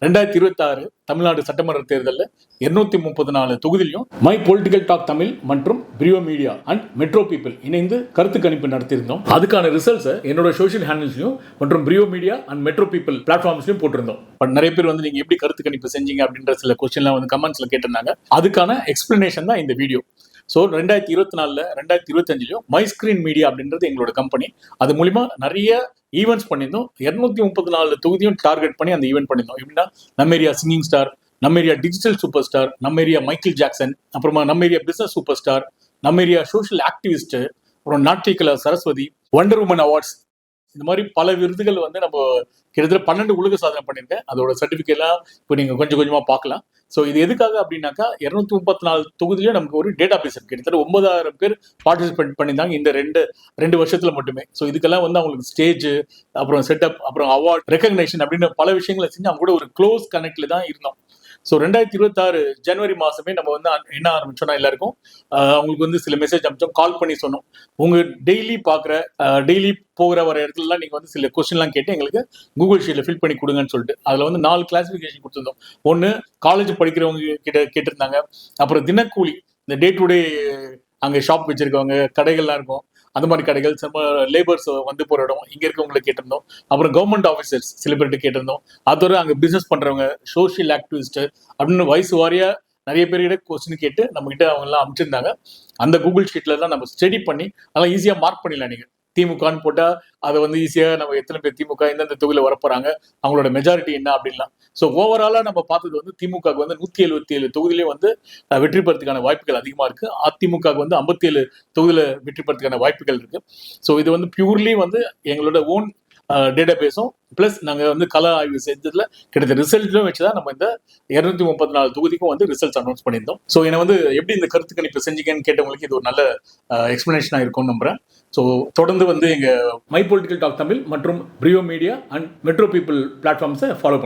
2026 தமிழ்நாடு சட்டமன்ற தேர்தலில் 234 தொகுதியிலும் மை பொலிட்டிக்கல் டாக் தமிழ் மற்றும் பிரியோ மீடியா அண்ட் மெட்ரோ பீப்பிள் இணைந்து கருத்து கணிப்பு நடத்தியிருந்தோம். அதுக்கான ரிசல்ட்ஸை என்னோட சோஷியல் ஹேண்டில்ஸ்லையும் மற்றும் பிரியோ மீடியா அண்ட் மெட்ரோ பீப்பிள் பிளாட்ஃபார்ம்ஸ்லையும் போட்டிருந்தோம். பட் நிறைய பேர் நீங்க எப்படி கருத்து கணிப்பு செஞ்சீங்க அப்படின்ற சில கொஸ்டின்லாம் கமெண்ட்ஸ்ல கேட்டிருந்தாங்க. அதுக்கான எக்ஸ்பிளனேஷன் தான் இந்த video. So 2024 2025 my screen media அப்படின்றது எங்களோட கம்பெனி. அது மூலிமா நிறைய ஈவெண்ட்ஸ் பண்ணியிருந்தோம். 234 தொகுதியும் டார்கெட் பண்ணி அந்த ஈவெண்ட் பண்ணியிருந்தோம். எப்படின்னா நம்ம ஏரியா சிங்கிங் ஸ்டார், நம்ம ஏரியா டிஜிட்டல் சூப்பர் ஸ்டார், நம்ம ஏரியா மைக்கேல் ஜாக்சன், அப்புறமா நம்ம ஏரியா பிசினஸ் சூப்பர் ஸ்டார், நம்ம ஏரியா சோஷியல் ஆக்டிவிஸ்ட், அப்புறம் நாட்டியக்கலா சரஸ்வதி, வண்டர் உமன் அவார்ட்ஸ், இந்த மாதிரி பல விருதுகள் நம்ம கிட்டத்தட்ட 12 உலக சாதனை பண்ணியிருக்கேன். அதோட சர்டிஃபிகேட்லாம் இப்போ நீங்கள் கொஞ்சம் கொஞ்சமாக பார்க்கலாம். ஸோ இது எதுக்காக அப்படின்னாக்கா 234 தொகுதியிலும் நமக்கு ஒரு டேட்டா பேஸ் இருக்கு. கிட்டத்தட்ட 9000 பேர் பார்ட்டிசிபேட் பண்ணியிருந்தாங்க இந்த ரெண்டு வருஷத்துல மட்டுமே. ஸோ இதுக்கெல்லாம் அவங்களுக்கு ஸ்டேஜ், அப்புறம் செட்டப், அப்புறம் அவார்ட் ரெகக்னேஷன் அப்படின்னு பல விஷயங்களை செஞ்சு அவங்க கூட ஒரு க்ளோஸ் கனெக்ட்ல தான் இருந்தோம். ஸோ 2026 ஜனவரி மாசமே நம்ம என்ன ஆரம்பிச்சோம்னா எல்லாருக்கும் அவங்களுக்கு சில மெசேஜ் அனுப்பிச்சோம், கால் பண்ணி சொன்னோம். உங்க டெய்லி போகிற வர இடத்துலலாம் நீங்க சில கொஸ்டின்லாம் கேட்டு எங்களுக்கு கூகுள் ஷீட்ல ஃபில் பண்ணி கொடுங்கன்னு சொல்லிட்டு அதுல 4 கிளாசிபிகேஷன் கொடுத்துருந்தோம். ஒன்று காலேஜ் படிக்கிறவங்க கிட்ட கேட்டிருந்தாங்க. அப்புறம் தினக்கூலி, இந்த டே டு டே அங்கே ஷாப் வச்சிருக்கவங்க, கடைகள்லாம் இருக்கும், அந்த மாதிரி கடைகள், லேபர்ஸ் போற இடம், இங்க இருக்கவங்களை கேட்டிருந்தோம். அப்புறம் கவர்மெண்ட் ஆஃபீஸர்ஸ் சில பேர்கிட்ட கேட்டிருந்தோம். அதோட அங்கே பிசினஸ் பண்றவங்க, சோஷியல் ஆக்டிவிஸ்ட் அப்படின்னு வயசு வாரியா நிறைய பேர்கிட்ட கொஸ்டின் கேட்டு நம்ம கிட்ட அவங்க எல்லாம் அமைச்சிருந்தாங்க. அந்த கூகுள் ஷீட்ல தான் நம்ம ஸ்டடி பண்ணி அதெல்லாம் ஈஸியா மார்க் பண்ணிடலாம். நீங்க திமுகன்னு போட்டா அதை ஈஸியா நம்ம எத்தனை பேர் திமுக எந்தெந்த தொகுதியில் வரப்போறாங்க, அவங்களோட மெஜாரிட்டி என்ன அப்படின்லாம். ஸோ ஓவராலா நம்ம பார்த்தது திமுக 177 தொகுதியிலே வெற்றி பெறதுக்கான வாய்ப்புகள் அதிகமா இருக்கு. அதிமுக 57 தொகுதியில வெற்றி பெறதுக்கான வாய்ப்புகள் இருக்கு. ஸோ இது பியூர்லி எங்களோட ஓன் டேட்டா பேஸும் பிளஸ் நாங்கள் கள ஆய்வு செஞ்சதுல கிடைத்த ரிசல்ட்டும் வச்சுதான் நம்ம இந்த 234 தொகுதிக்கும் ரிசல்ட்ஸ் அனௌன்ஸ் பண்ணியிருந்தோம். ஸோ என்னை எப்படி இந்த கருத்து கணிப்பு செஞ்சீங்கன்னு கேட்டவங்களுக்கு இது ஒரு நல்ல எக்ஸ்பிளனேஷனா இருக்கும்னு நம்புறேன். ஸோ தொடர்ந்து எங்க மை பொலிட்டிக்கல் டாக் தமிழ் மற்றும் பிரியோ மீடியா அண்ட் மெட்ரோ பீப்பிள் பிளாட்ஃபார்ம்ஸை ஃபாலோ